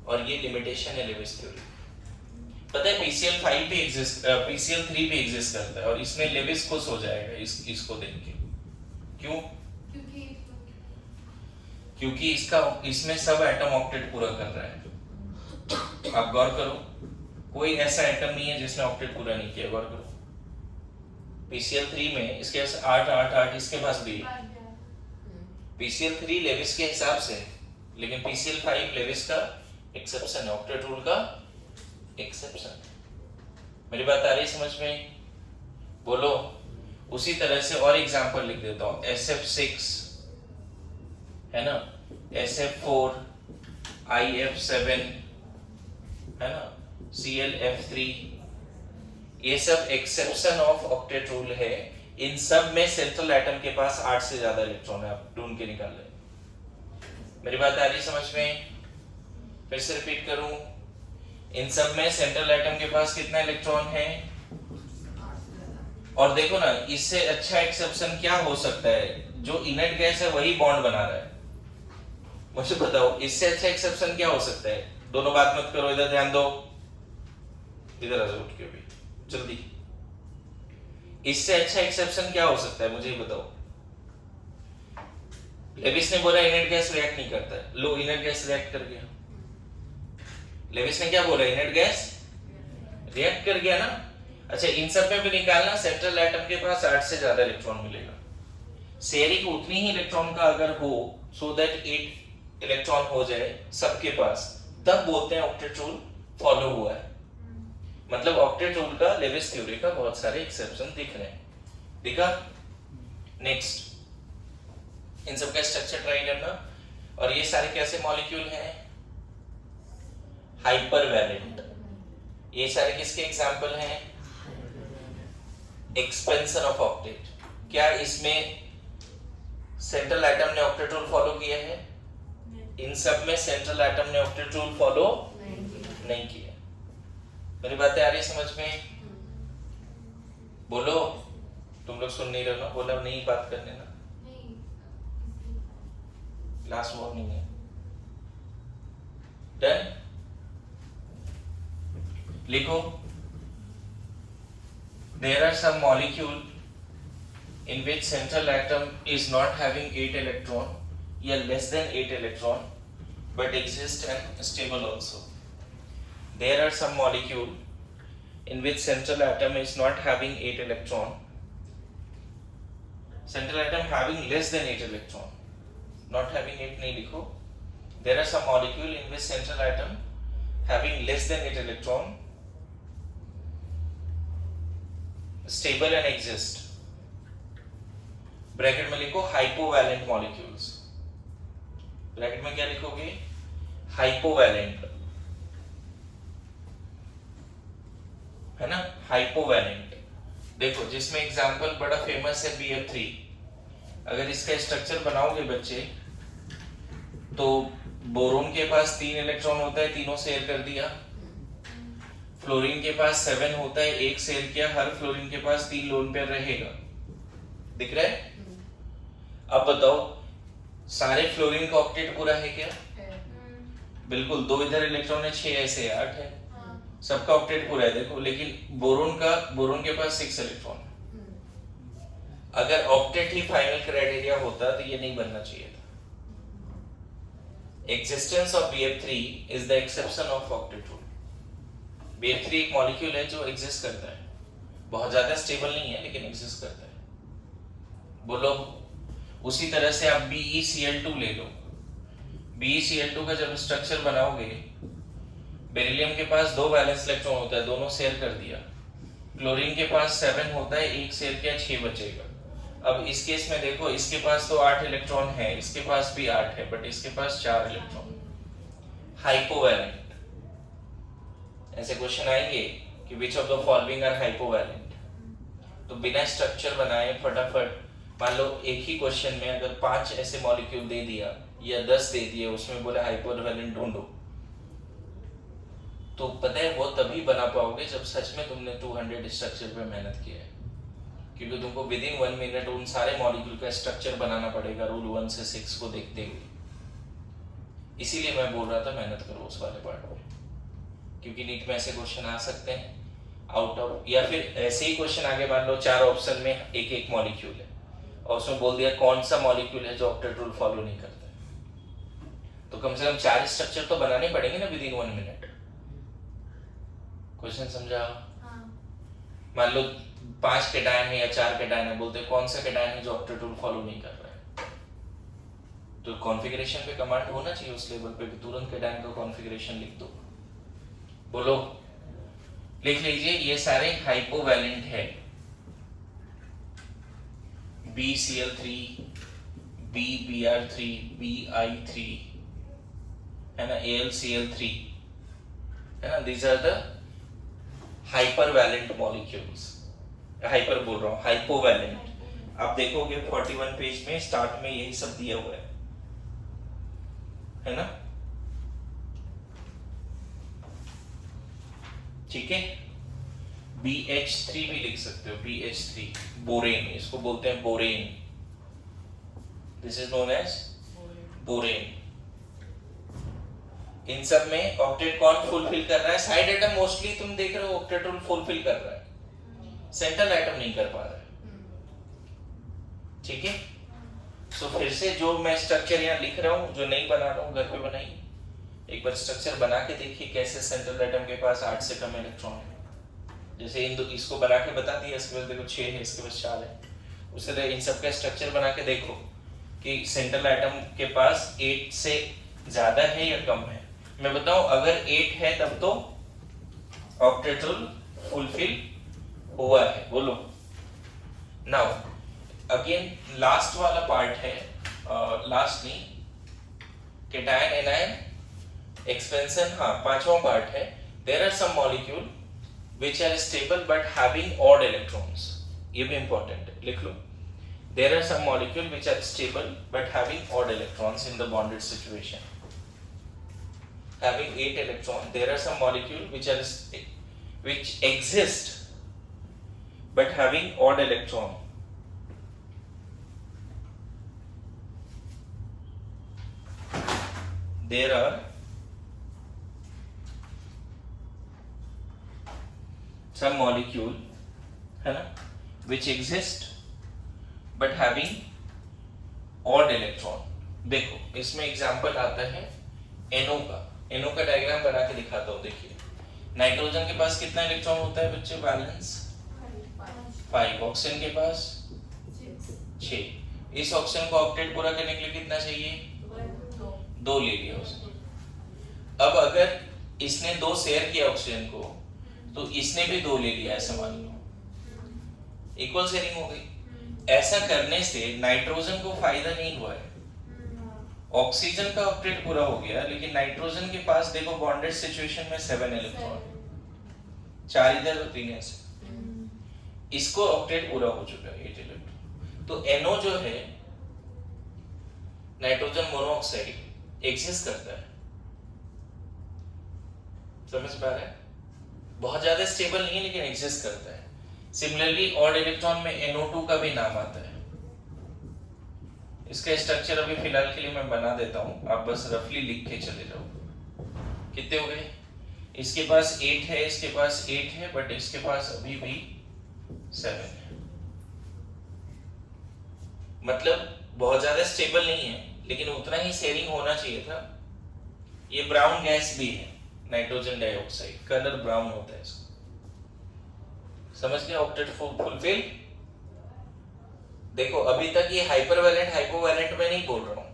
और ये लिमिटेशन है लेविस थ्योरी। पता है PCl5 भी एग्जिस्ट, PCl3 भी एग्जिस्ट करता है, और इसमें लेविस खुश हो जाएगा इसको देख के। क्यों? क्योंकि इसमें सब एटम ऑक्टेट पूरा कर रहा है। आप गौर करो, कोई ऐसा एटम नहीं है जिसने ऑक्टेट पूरा नहीं किया। गौर करो, PCl3 में इसके पास 8 8 8, इसके पास भी। PCl3 लेविस के हिसाब से, लेकिन PCl5 लेविस का एक्सेप्शन है, ऑक्टेट रूल का एक्सेप्शन। मेरी बात आ रही समझ में? बोलो। उसी तरह से और एग्जांपल लिख देता हूं। SF6 है ना, SF4, IF7 है ना, ClF3, ये सब एक्सेप्शन ऑफ ऑक्टेट रूल है। इन सब में सेंट्रल एटम के पास 8 से ज्यादा इलेक्ट्रॉन है, आप ढूंढ के निकाल लें। मेरी बात आ रही समझ में? फिर से रिपीट करूं, इन सब में सेंट्रल एटम के पास कितना इलेक्ट्रॉन है? और देखो ना, इससे अच्छा एक्सेप्शन क्या हो सकता है? जो इनर्ट गैस है वही बॉन्ड बना रहा है। मुझे बताओ, इससे अच्छा एक्सेप्शन क्या हो सकता है? दोनों बात मत करो, इधर ध्यान दो, इधर आ जाओ, उठ के भी जल्दी। इससे अच्छा एक्सेप्शन क्या हो सकता है? मुझे ये बताओ। लेविस ने बोला इनर्ट गैस रिएक्ट नहीं करता है, लो इनर्ट गैस रिएक्ट कर गया। लेविस ने क्या बोला? इनर्ट गैस रिएक्ट कर गया ना। अच्छा, इन सब में भी निकालना, सेंट्रल एटम के पास 8 से ज्यादा इलेक्ट्रॉन मिलेगा। शेयरिंग उतनी ही इलेक्ट्रॉन का अगर हो, सो दैट 8 इलेक्ट्रॉन हो जाए सबके पास, तब बोलते हैं ऑक्टेट रूल फॉलो हुआ है। मतलब ऑक्टेट रूल का, लेविस थ्योरी का बहुत सारे एक्सेप्शन दिख रहे हैं। दिखा? नेक्स्ट, इन सब का स्ट्रक्चर ट्राई करना। और ये सारे कैसे मॉलिक्यूल हैं? हाइपरवैलेंट। ये सारे किसके एग्जांपल हैं? Expansion of octet. क्या इसमें सेंट्रल एटम ने ऑक्टेट रूल फॉलो किया है? इन सब में सेंट्रल एटम ने ऑक्टेट रूल फॉलो नहीं किया। मेरी बातें आ रही समझ में? बोलो। तुम लोग सुन नहीं रहे ना, बोला नहीं बात करने ना, लास्ट वार्निंग है। डन? लिखो, there are some molecule in which central atom is not having 8 electron, या less than 8 electron, but exist and stable also. There are some molecule in which central atom is not having 8 electron, central atom having less than 8 electron, not having 8 नहीं लिखो। There are some molecule in which central atom having less than 8 electron, stable and exist. Bracket में लिखो हाइपोवैलेंट molecules. Bracket में क्या लिखोगे? हाइपोवैलेंट, है ना, हाइपोवैलेंट। देखो, जिसमें एग्जांपल बड़ा फेमस है BF3। अगर इसका स्ट्रक्चर बनाओगे बच्चे, तो बोरोन के पास 3 इलेक्ट्रॉन होता है, तीनों शेयर कर दिया। फ्लोरीन के पास 7 होता है, 1 शेयर किया। हर फ्लोरीन के पास 3 लोन पेयर रहेगा। दिख रहा है? अब बताओ, सारे फ्लोरीन का ऑक्टेट पूरा है क्या? बिल्कुल। 2 इधर इलेक्ट्रॉन है, 6 ऐसे 8 है, सबका ऑक्टेट पूरा है। देखो, लेकिन बोरोन के पास 6 इलेक्ट्रॉन। अगर ऑक्टेट ही फाइनल क्राइटेरिया होता तो ये नहीं बनना चाहिए था। Existence of BF3 is the exception of octet rule. BF3 एक मॉलिक्यूल है जो एग्जिस्ट करता है, बहुत ज्यादा स्टेबल नहीं है, लेकिन एग्जिस्ट करता है। बोलो। उसी तरह से आप BeCl2 ले लो। BeCl2 का जब स्ट्रक्चर बनाओगे, बेरिलियम के पास 2 वैलेंस इलेक्ट्रॉन होता है, दोनों शेयर कर दिया। क्लोरीन के पास 7 होता है, 1 शेयर किया, 6 बचेगा। अब इस केस में देखो, इसके पास तो 8 इलेक्ट्रॉन है, इसके पास भी 8 है, बट इसके पास 4 इलेक्ट्रॉन। हाइपोवैलेंट। ऐसे क्वेश्चन आएंगे कि which of the following are hypovalent. तो बिना स्ट्रक्चर बनाए फटाफट, मान लो एक ही क्वेश्चन में अगर 5 ऐसे मॉलिक्यूल दे दिया या 10 दे दिए, उसमें बोले हाइपोवैलेंट ढूंढो, तो पता है वो तभी बना पाओगे जब सच में तुमने 200 स्ट्रक्चर पे मेहनत किया है, क्योंकि तुमको विद इन 1 मिनट उन सारे मॉलिक्यूल का स्ट्रक्चर बनाना पड़ेगा रूल 1 से 6 को देखते हुए। इसीलिए मैं बोल रहा था मेहनत करो उस वाले पार्ट में, क्योंकि नीट में ऐसे क्वेश्चन आ सकते हैं आउट ऑफ, या फिर ऐसे ही क्वेश्चन आगे मान लो 4 ऑप्शन में एक एक मॉलिक्यूल है और उसमें बोल दिया कौन सा मॉलिक्यूल है जो ऑक्टेट रूल फॉलो नहीं करता है, तो कम से कम 4 स्ट्रक्चर तो बनाने पड़ेंगे ना विद इन 1 मिनट। क्वेश्चन समझा? मान लो 5 कैटायन है या 4 कैटायन है, बोलते कौन सा कैटायन है जो ऑक्टेट रूल फॉलो नहीं कर रहा है, तो कॉन्फ़िगरेशन पे कमांड होना चाहिए उस लेवल पे कि तुरंत कैटायन का कॉन्फ़िगरेशन लिख दो। बोलो, लिख लीजिए ये सारे हाइपोवैलेंट है, BCl3, BBr3, BI3 है ना, AlCl3 है ना, these are the hypervalent molecules, hyper बोल रहा हूँ, हाइपोवैलेंट। आप देखोगे 41 पेज में स्टार्ट में यही सब दिया हुआ है ना, ठीक है। BH3 भी लिख सकते हो, BH3 बोरेन, इसको बोलते हैं borane, this is known as borane. इन सब में ऑक्टेट कौन फुलफिल कर रहा है? साइड एटम मोस्टली तुम देख रहे हो ऑक्टेट रूल फुलफिल कर रहा है, सेंट्रल एटम नहीं कर पा रहा है, ठीक है। तो फिर से जो मैं स्ट्रक्चर यहाँ लिख रहा हूँ, जो नहीं बना रहा हूँ, घर पे बनाइए एक बार स्ट्रक्चर बना के देखिए कैसे सेंट्रल एटम के पास 8 से कम इलेक्ट्रॉन है। जैसे इसको बना के बता दिया, इसके पास देखो 6 है, इसके पास 4 है, उसे इन सब का स्ट्रक्चर बना के देखो कि सेंट्रल एटम के पास 8 से ज्यादा है या कम है। मैं बताऊं, अगर 8 है तब तो ऑक्टेट रूल फुलफिल हुआ है। बोलो नाउ अगेन लास्ट वाला पार्ट है, लास्ट नहीं, कैटायन एनायन एक्सपेंशन, हाँ 5वां पार्ट है। There are some molecule which are stable but having odd electrons, ये भी important है, लिख लो। There are some molecule which are stable but having odd electrons in the bonded situation, having 8 electrons. There are some molecule which exist but having odd electron. There are some molecule है ना which exist but having odd electron। देखो इसमें example आता है NO का, NO का diagram बना के दिखाता हूँ। देखिए नाइट्रोजन के पास कितना इलेक्ट्रॉन होता है बच्चे? बैलेंस 5। ऑक्सीजन के पास 6। इस ऑक्सीजन को ऑक्टेट पूरा करने के लिए कितना चाहिए? 2 ले लिया उसने। अब अगर इसने 2 शेयर किया ऑक्सीजन को, तो इसने भी 2 ले लिया, ऐसा मान लो, इक्वल शेयरिंग हो गई। ऐसा करने से नाइट्रोजन को फायदा नहीं हुआ है, ऑक्सीजन का ऑक्टेट पूरा हो गया, लेकिन नाइट्रोजन के पास देखो बॉन्डेड सिचुएशन में 7 इलेक्ट्रॉन, 4 इधर और 3 ऐसे, इसको ऑक्टेट पूरा हो चुका है 8 इलेक्ट्रॉन। तो NO जो है नाइट्रोजन मोनोऑक्साइड एग्जिस्ट करता है, समझ पा रहे हैं? बहुत ज्यादा स्टेबल नहीं है लेकिन एग्जिस्ट करता है। सिमिलरली ऑड इलेक्ट्रॉन में NO2 का भी नाम आता है। इसका स्ट्रक्चर अभी फिलहाल के लिए मैं बना देता हूं, आप बस रफली लिख के चले जाओ। कितने हो गए? इसके पास 8 है, इसके पास 8 है, बट इसके पास अभी भी 7 है। मतलब बहुत ज्यादा स्टेबल नहीं है लेकिन उतना ही शेयरिंग होना चाहिए था। ये ब्राउन गैस भी है, नाइट्रोजन डाइऑक्साइड, कलर ब्राउन होता है इसका, समझ गए? Octet fulfil. देखो अभी तक ये हाइपरवैलेंट हाइपोवैलेंट में नहीं बोल रहा हूं,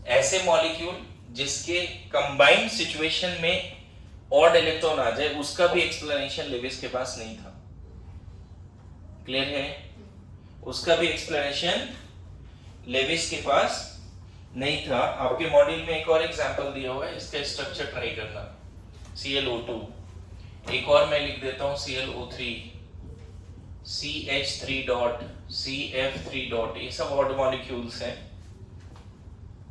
ऐसे मॉलिक्यूल जिसके कंबाइंड सिचुएशन में ऑड इलेक्ट्रॉन आ जाए उसका भी एक्सप्लेनेशन लेविस के पास नहीं था। क्लियर है? उसका भी एक्सप्लेनेशन लेविस के पास नहीं था। आपके मॉड्यूल में एक और एग्जांपल दिया हुआ है, इसका स्ट्रक्चर ट्राई करना। ClO2, एक और मैं लिख देता हूं ClO3, CH3 dot, CF3 dot, ये सब ऑड मॉलिक्यूल्स हैं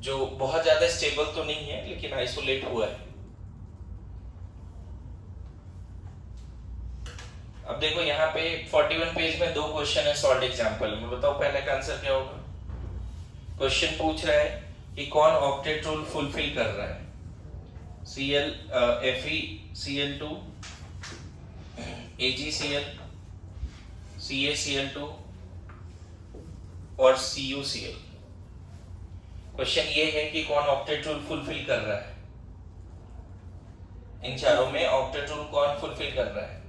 जो बहुत ज्यादा स्टेबल तो नहीं है लेकिन आइसोलेट हुआ है। अब देखो यहाँ पे 41 पेज में 2 क्वेश्चन है सॉल्व एग्जांपल में, बताओ पहले का आंसर क्या होगा। क्वेश्चन पूछ रहा है कि कौन ऑक्टेट रूल फुलफिल कर रहा है, FeCl2, AgCl, CaCl2 और CuCl। क्वेश्चन ये है कि कौन ऑक्टेट रूल फुलफिल कर रहा है, इन चारों में ऑक्टेट रूल कौन फुलफिल कर रहा है।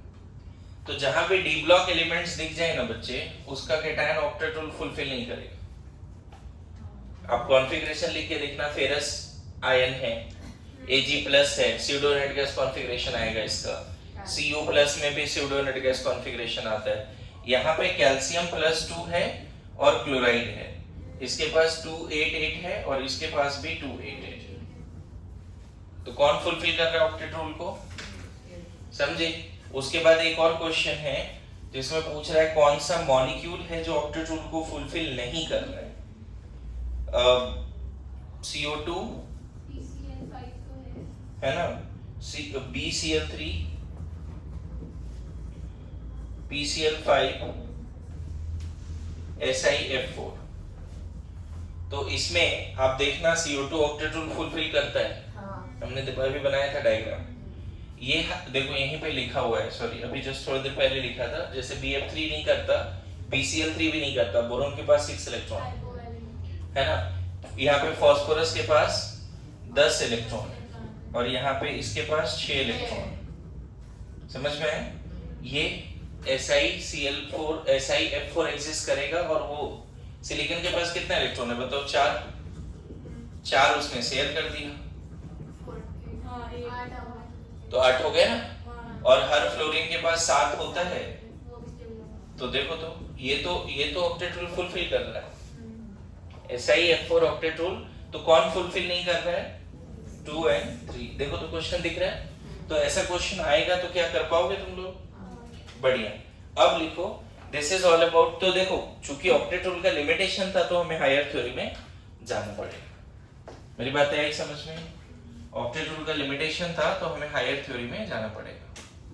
तो जहां पे डी ब्लॉक एलिमेंट्स दिख जाए ना बच्चे, उसका केटायन ऑक्टेट रूल फुलफिल नहीं करेगा। आप कॉन्फ़िगरेशन लिख के देखना, फेरस आयन है, Ag+ है, स्यूडोनेट गैस कॉन्फ़िगरेशन आएगा इसका, Cu+ में भी स्यूडोनेट गैस कॉन्फ़िगरेशन आता है। यहाँ पे कैल्शियम +2 है और क्लोराइड है, इसके पास 288 है और इसके पास भी 288 है। तो कौन फुलफिल कर रहा है ऑक्टेट रूल को, समझे। उसके बाद एक और क्वेश्चन है जिसमें पूछ रहा है कौन सा मॉलिक्यूल है जो ऑक्टेट रूल को फुलफिल नहीं कर रहा है। CO2 है ना, BCl3, PCl5, SiF4। तो इसमें आप देखना CO2 ऑक्टेट रूल फुलफिल करता है, हमने अभी बनाया था डायग्राम। ये देखो यहीं पे लिखा हुआ है, सॉरी अभी जस्ट थोड़ी देर पहले लिखा था, जैसे BF3 नहीं करता, BCl3 भी नहीं करता, बोरोन के पास 6 इलेक्ट्रॉन है ना, यहाँ पे फास्फोरस के पास 10 इलेक्ट्रॉन है और यहाँ पे इसके पास 6 इलेक्ट्रॉन। समझ में है। ये SiF4 एग्जिस्ट करेगा और वो सिलिकॉन के पास कितना इलेक्ट्रॉन है बताओ, 4 उसने शेयर कर दिया तो 8 हो गया ना, और हर फ्लोरीन के पास 7 होता है। तो देखो तो ये तो ऑक्टेट रूल फुलफिल कर रहा है, SiF4 ऑक्टेट रूल। तो कौन फुलफिल नहीं कर रहा है, 2 और 3। देखो तो क्वेश्चन दिख रहा है। तो ऐसा क्वेश्चन आएगा तो क्या कर पाओगे तुम लोग, बढ़िया। अब लिखो दिस इज ऑल अबाउट। तो देखो चूंकि ऑक्टेट रूल का लिमिटेशन था तो हमें हायर थ्योरी में जाना पड़ेगा। मेरी बात आई समझ में, ऑक्टेट रूल का लिमिटेशन था तो हमें हायर थ्योरी में जाना पड़ेगा।